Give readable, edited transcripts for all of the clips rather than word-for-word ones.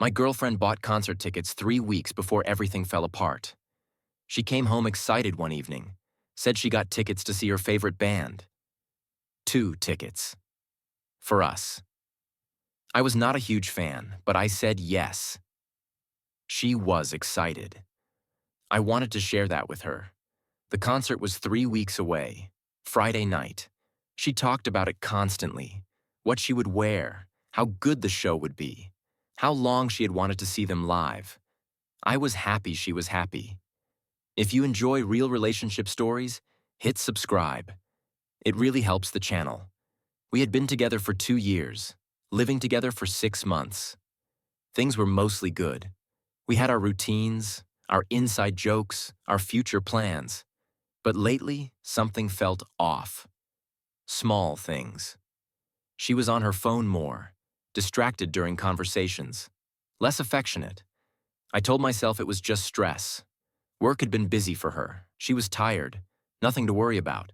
My girlfriend bought concert tickets 3 weeks before everything fell apart. She came home excited one evening, said she got tickets to see her favorite band. 2 tickets. For us. I was not a huge fan, but I said yes. She was excited. I wanted to share that with her. The concert was 3 weeks away, Friday night. She talked about it constantly, what she would wear, how good the show would be, how long she had wanted to see them live. I was happy she was happy. If you enjoy real relationship stories, hit subscribe. It really helps the channel. We had been together for 2 years, living together for 6 months. Things were mostly good. We had our routines, our inside jokes, our future plans. But lately, something felt off. Small things. She was on her phone more, distracted during conversations, less affectionate. I told myself it was just stress. Work had been busy for her. She was tired. Nothing to worry about.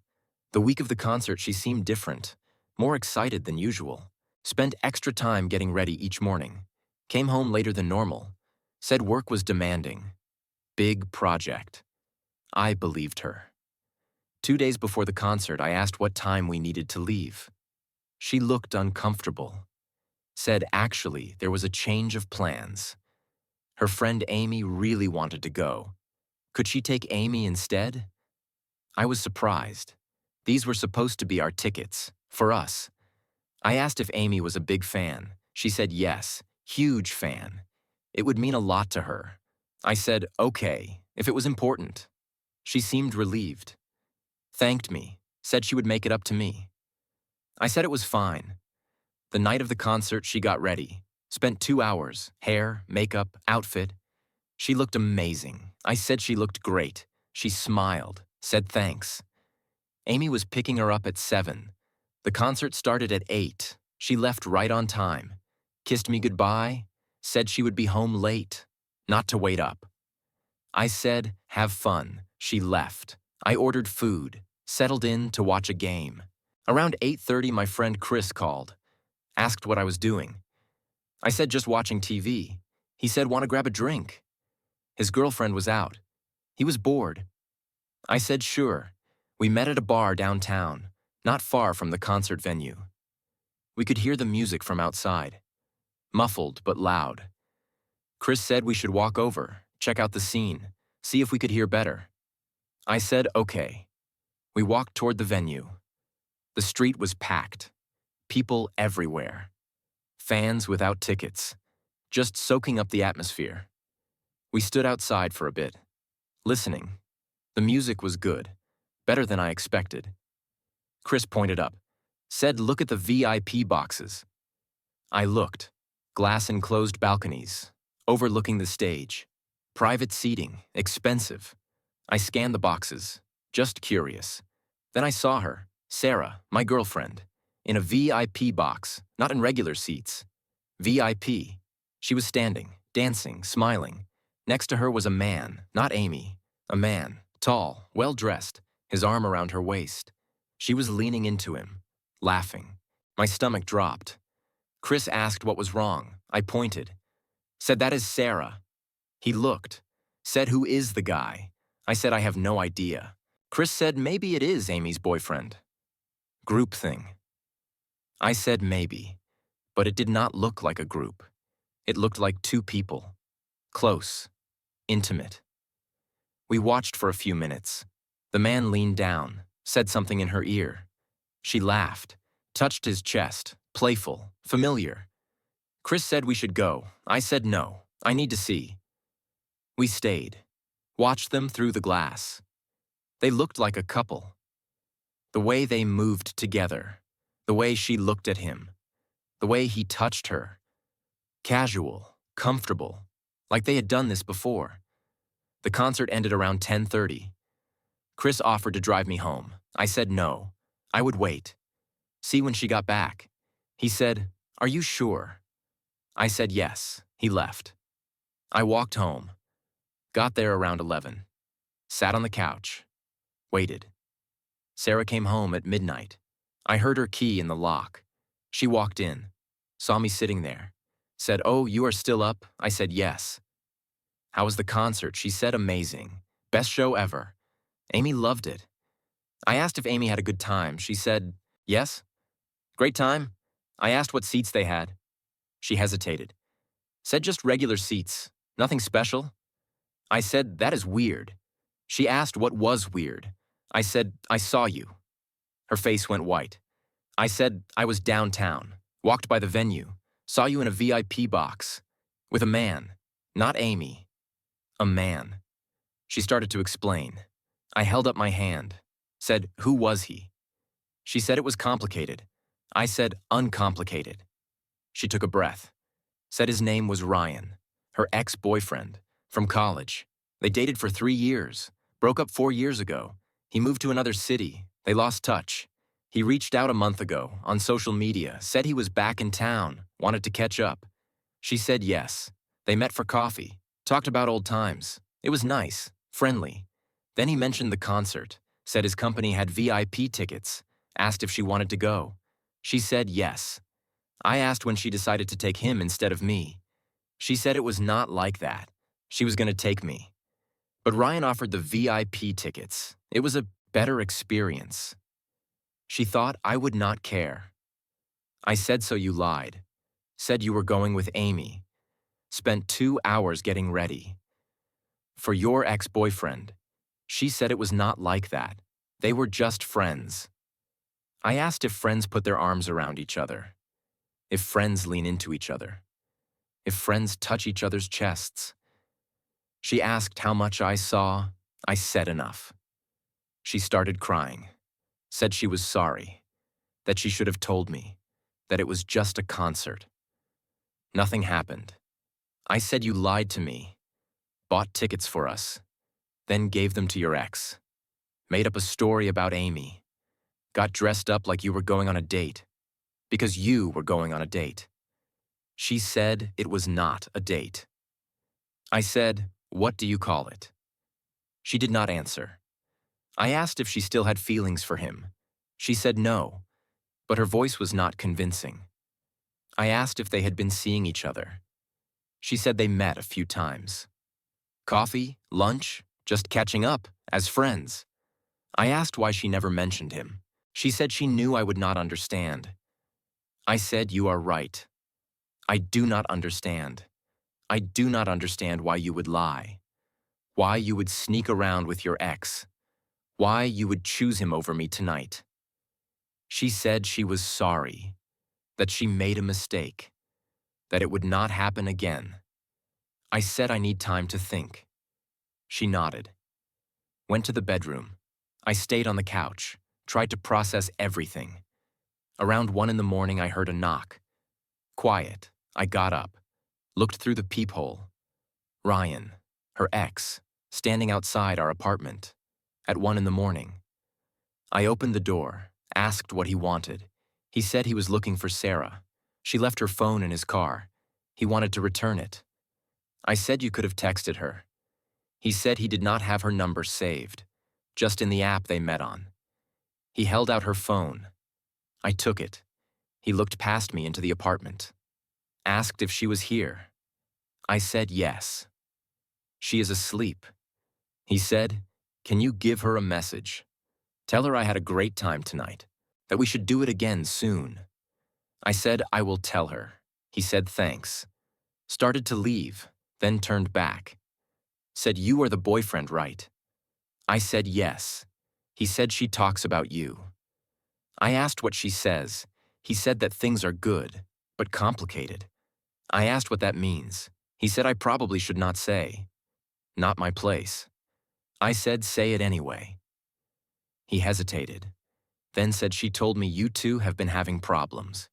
The week of the concert, she seemed different, more excited than usual. Spent extra time getting ready each morning. Came home later than normal. Said work was demanding. Big project. I believed her. 2 days before the concert, I asked what time we needed to leave. She looked uncomfortable. Said actually there was a change of plans. Her friend Amy really wanted to go. Could she take Amy instead? I was surprised. These were supposed to be our tickets, for us. I asked if Amy was a big fan. She said yes, huge fan. It would mean a lot to her. I said, okay, if it was important. She seemed relieved. Thanked me, said she would make it up to me. I said it was fine. The night of the concert, she got ready. Spent 2 hours, hair, makeup, outfit. She looked amazing. I said she looked great. She smiled, said thanks. Amy was picking her up at 7. The concert started at 8. She left right on time. Kissed me goodbye, said she would be home late, not to wait up. I said, have fun. She left. I ordered food, settled in to watch a game. Around 8:30, my friend Chris called, asked what I was doing. I said just watching TV. He said, want to grab a drink? His girlfriend was out. He was bored. I said sure. We met at a bar downtown, not far from the concert venue. We could hear the music from outside, muffled but loud. Chris said we should walk over, check out the scene, see if we could hear better. I said okay. We walked toward the venue. The street was packed. People everywhere. Fans without tickets, just soaking up the atmosphere. We stood outside for a bit, listening. The music was good, better than I expected. Chris pointed up, said look at the VIP boxes. I looked. Glass-enclosed balconies, overlooking the stage. Private seating, expensive. I scanned the boxes, just curious. Then I saw her, Sarah, my girlfriend, in a VIP box, not in regular seats. VIP. She was standing, dancing, smiling. Next to her was a man, not Amy. A man, tall, well-dressed, his arm around her waist. She was leaning into him, laughing. My stomach dropped. Chris asked what was wrong. I pointed. Said that is Sarah. He looked. Said who is the guy? I said I have no idea. Chris said maybe it is Amy's boyfriend. Group thing. I said maybe, but it did not look like a group. It looked like 2 people. Close. Intimate. We watched for a few minutes. The man leaned down, said something in her ear. She laughed, touched his chest, playful, familiar. Chris said we should go. I said no, I need to see. We stayed, watched them through the glass. They looked like a couple. The way they moved together, the way she looked at him, the way he touched her. Casual, comfortable, like they had done this before. The concert ended around 10:30. Chris offered to drive me home. I said no, I would wait. See when she got back. He said, are you sure? I said yes. He left. I walked home. Got there around 11. Sat on the couch. Waited. Sarah came home at midnight. I heard her key in the lock. She walked in, saw me sitting there, Said, "Oh, you are still up?" I said, "Yes." "How was the concert?" She said, "Amazing. Best show ever. Amy loved it." I asked if Amy had a good time. She said, "Yes." "Great time?" I asked what seats they had. She hesitated. Said just regular seats. Nothing special. I said, "That is weird." She asked what was weird. I said, "I saw you." Her face went white. I said, "I was downtown, walked by the venue, saw you in a VIP box, with a man, not Amy, a man." She started to explain. I held up my hand, said, "Who was he?" She said it was complicated. I said, "Uncomplicated." She took a breath, said his name was Ryan, her ex-boyfriend, from college. They dated for 3 years, broke up 4 years ago. He moved to another city. They lost touch. He reached out a month ago on social media, said he was back in town, wanted to catch up. She said yes. They met for coffee, talked about old times. It was nice, friendly. Then he mentioned the concert, said his company had VIP tickets, asked if she wanted to go. She said yes. I asked when she decided to take him instead of me. She said it was not like that. She was going to take me. But Ryan offered the VIP tickets. It was a better experience. She thought I would not care. I said, "So you lied." Said you were going with Amy. Spent 2 hours getting ready. For your ex-boyfriend. She said it was not like that. They were just friends. I asked if friends put their arms around each other. If friends lean into each other. If friends touch each other's chests. She asked how much I saw. I said enough. She started crying. Said she was sorry. That she should have told me. That it was just a concert. Nothing happened. I said you lied to me. Bought tickets for us. Then gave them to your ex. Made up a story about Amy. Got dressed up like you were going on a date. Because you were going on a date. She said it was not a date. I said, "What do you call it?" She did not answer. I asked if she still had feelings for him. She said no, but her voice was not convincing. I asked if they had been seeing each other. She said they met a few times. Coffee, lunch, just catching up, as friends. I asked why she never mentioned him. She said she knew I would not understand. I said, "You are right. I do not understand. I do not understand why you would lie. Why you would sneak around with your ex. Why you would choose him over me tonight." She said she was sorry, that she made a mistake, that it would not happen again. I said I need time to think. She nodded. Went to the bedroom. I stayed on the couch, tried to process everything. Around 1 in the morning, I heard a knock. Quiet. I got up, looked through the peephole. Ryan, her ex, standing outside our apartment, at 1 in the morning. I opened the door, asked what he wanted. He said he was looking for Sarah. She left her phone in his car. He wanted to return it. I said you could have texted her. He said he did not have her number saved, just in the app they met on. He held out her phone. I took it. He looked past me into the apartment. Asked if she was here. I said yes. She is asleep. He said, "Can you give her a message? Tell her I had a great time tonight, that we should do it again soon." I said, "I will tell her." He said thanks. Started to leave, then turned back. Said, "You are the boyfriend, right?" I said yes. He said she talks about you. I asked what she says. He said that things are good, but complicated. I asked what that means. He said I probably should not say. Not my place. I said, "Say it anyway." He hesitated, then said she told me you two have been having problems,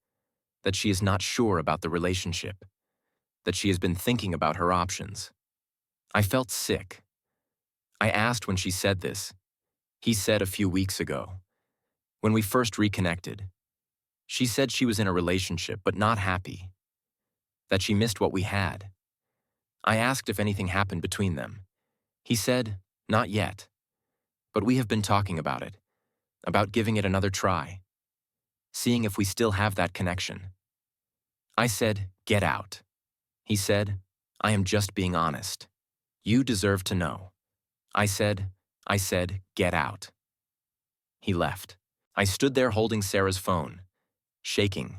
that she is not sure about the relationship, that she has been thinking about her options. I felt sick. I asked when she said this. He said a few weeks ago, when we first reconnected. She said she was in a relationship but not happy, that she missed what we had. I asked if anything happened between them. He said, "Not yet, but we have been talking about it, about giving it another try, seeing if we still have that connection." I said, "Get out." He said, I am just being honest. You deserve to know. I said, get out. He left. I stood there holding Sarah's phone, shaking.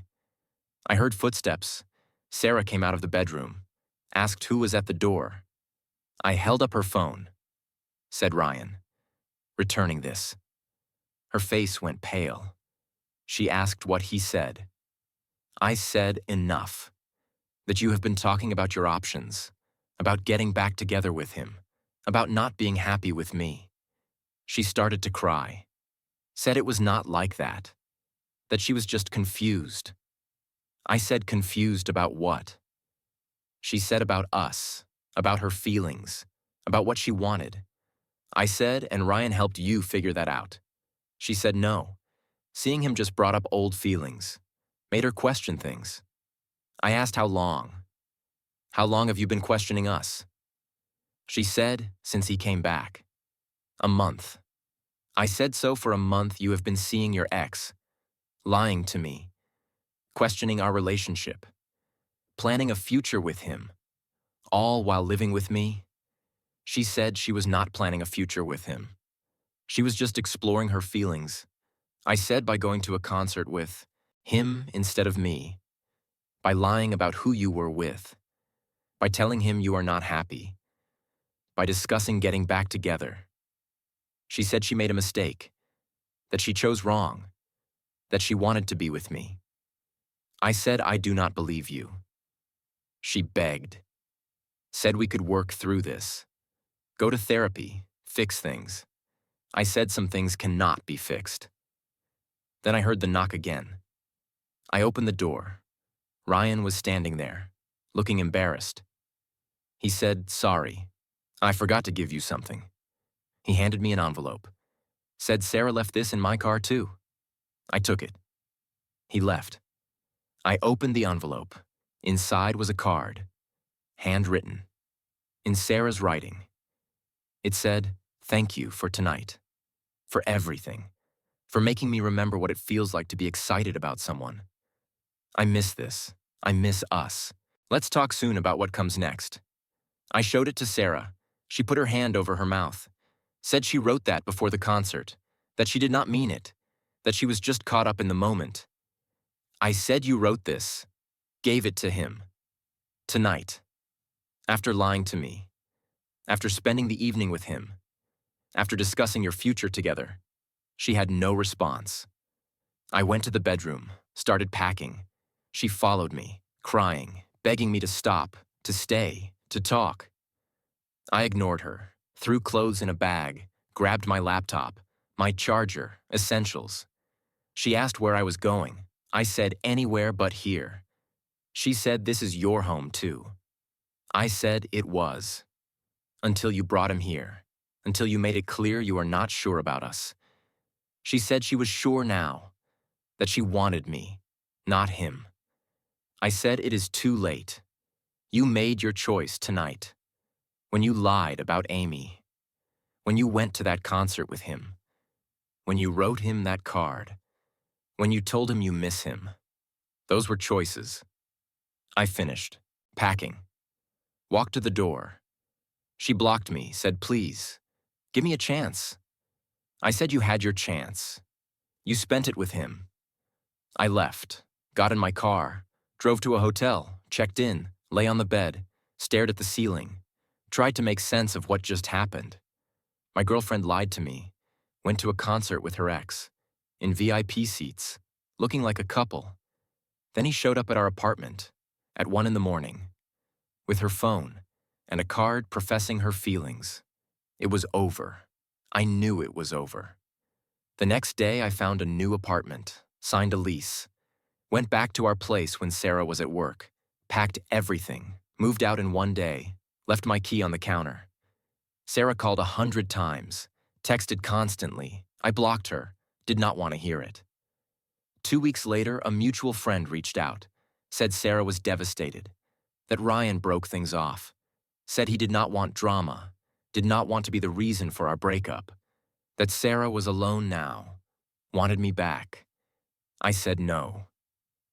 I heard footsteps. Sarah came out of the bedroom, asked who was at the door. I held up her phone, said Ryan, returning this. Her face went pale. She asked what he said. I said enough. That you have been talking about your options, about getting back together with him, about not being happy with me. She started to cry, said it was not like that she was just confused. I said confused about what? She said about us, about her feelings, about what she wanted. I said, and Ryan helped you figure that out. She said no. Seeing him just brought up old feelings, made her question things. I asked how long. How long have you been questioning us? She said, since he came back. A month. I said, so for a month you have been seeing your ex, lying to me, questioning our relationship, planning a future with him, all while living with me? She said she was not planning a future with him. She was just exploring her feelings. I said by going to a concert with him instead of me, by lying about who you were with, by telling him you are not happy, by discussing getting back together. She said she made a mistake, that she chose wrong, that she wanted to be with me. I said I do not believe you. She begged, said we could work through this, go to therapy, fix things. I said some things cannot be fixed. Then I heard the knock again. I opened the door. Ryan was standing there, looking embarrassed. He said, sorry, I forgot to give you something. He handed me an envelope. Said Sarah left this in my car too. I took it. He left. I opened the envelope. Inside was a card, handwritten, in Sarah's writing. It said, thank you for tonight, for everything, for making me remember what it feels like to be excited about someone. I miss this. I miss us. Let's talk soon about what comes next. I showed it to Sarah. She put her hand over her mouth, said she wrote that before the concert, that she did not mean it, that she was just caught up in the moment. I said you wrote this, gave it to him. Tonight. After lying to me. After spending the evening with him. After discussing your future together. She had no response. I went to the bedroom, started packing. She followed me, crying, begging me to stop, to stay, to talk. I ignored her, threw clothes in a bag, grabbed my laptop, my charger, essentials. She asked where I was going. I said anywhere but here. She said this is your home too. I said it was. Until you brought him here. Until you made it clear you are not sure about us. She said she was sure now. That she wanted me, not him. I said it is too late. You made your choice tonight. When you lied about Amy. When you went to that concert with him. When you wrote him that card. When you told him you miss him. Those were choices. I finished, packing. Walked to the door. She blocked me, said please, give me a chance. I said you had your chance. You spent it with him. I left, got in my car, drove to a hotel, checked in, lay on the bed, stared at the ceiling, tried to make sense of what just happened. My girlfriend lied to me, went to a concert with her ex, in VIP seats, looking like a couple. Then he showed up at our apartment, at 1 a.m, with her phone and a card professing her feelings. It was over. I knew it was over. The next day I found a new apartment, signed a lease, went back to our place when Sarah was at work, packed everything, moved out in 1 day, left my key on the counter. Sarah called 100 times, texted constantly. I blocked her, did not want to hear it. 2 weeks later, a mutual friend reached out, said Sarah was devastated, that Ryan broke things off, said he did not want drama, did not want to be the reason for our breakup, that Sarah was alone now, wanted me back. I said no.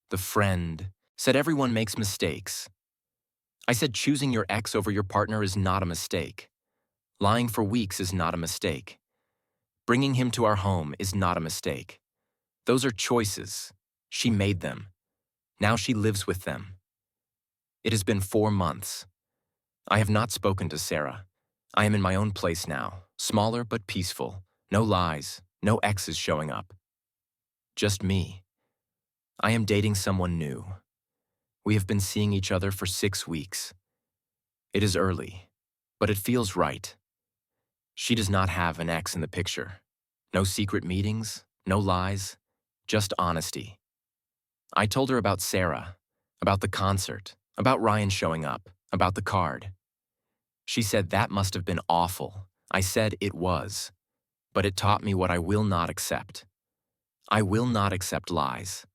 The friend said everyone makes mistakes. I said choosing your ex over your partner is not a mistake. Lying for weeks is not a mistake. Bringing him to our home is not a mistake. Those are choices. She made them. Now she lives with them. It has been 4 months. I have not spoken to Sarah. I am in my own place now, smaller but peaceful. No lies, no exes showing up. Just me. I am dating someone new. We have been seeing each other for 6 weeks. It is early, but it feels right. She does not have an ex in the picture. No secret meetings, no lies, just honesty. I told her about Sarah, about the concert, about Ryan showing up, about the card. She said that must have been awful. I said it was, but it taught me what I will not accept. I will not accept lies.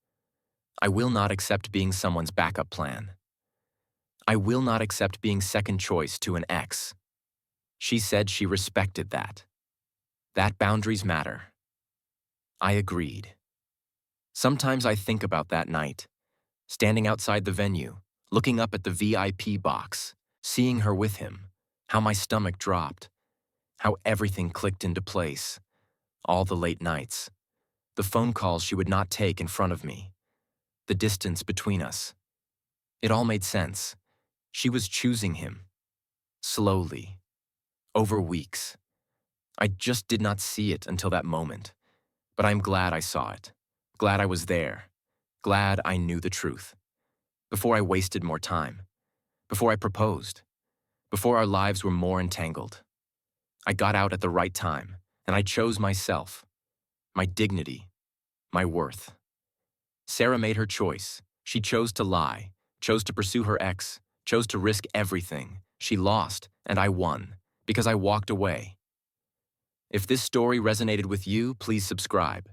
I will not accept being someone's backup plan. I will not accept being second choice to an ex. She said she respected that. That boundaries matter. I agreed. Sometimes I think about that night, standing outside the venue, looking up at the VIP box, seeing her with him, how my stomach dropped, how everything clicked into place, all the late nights, the phone calls she would not take in front of me, the distance between us. It all made sense. She was choosing him. Slowly. Over weeks. I just did not see it until that moment. But I'm glad I saw it. Glad I was there. Glad I knew the truth. Before I wasted more time. Before I proposed. Before our lives were more entangled. I got out at the right time, and I chose myself. My dignity. My worth. Sarah made her choice. She chose to lie, chose to pursue her ex, chose to risk everything. She lost, and I won, because I walked away. If this story resonated with you, please subscribe.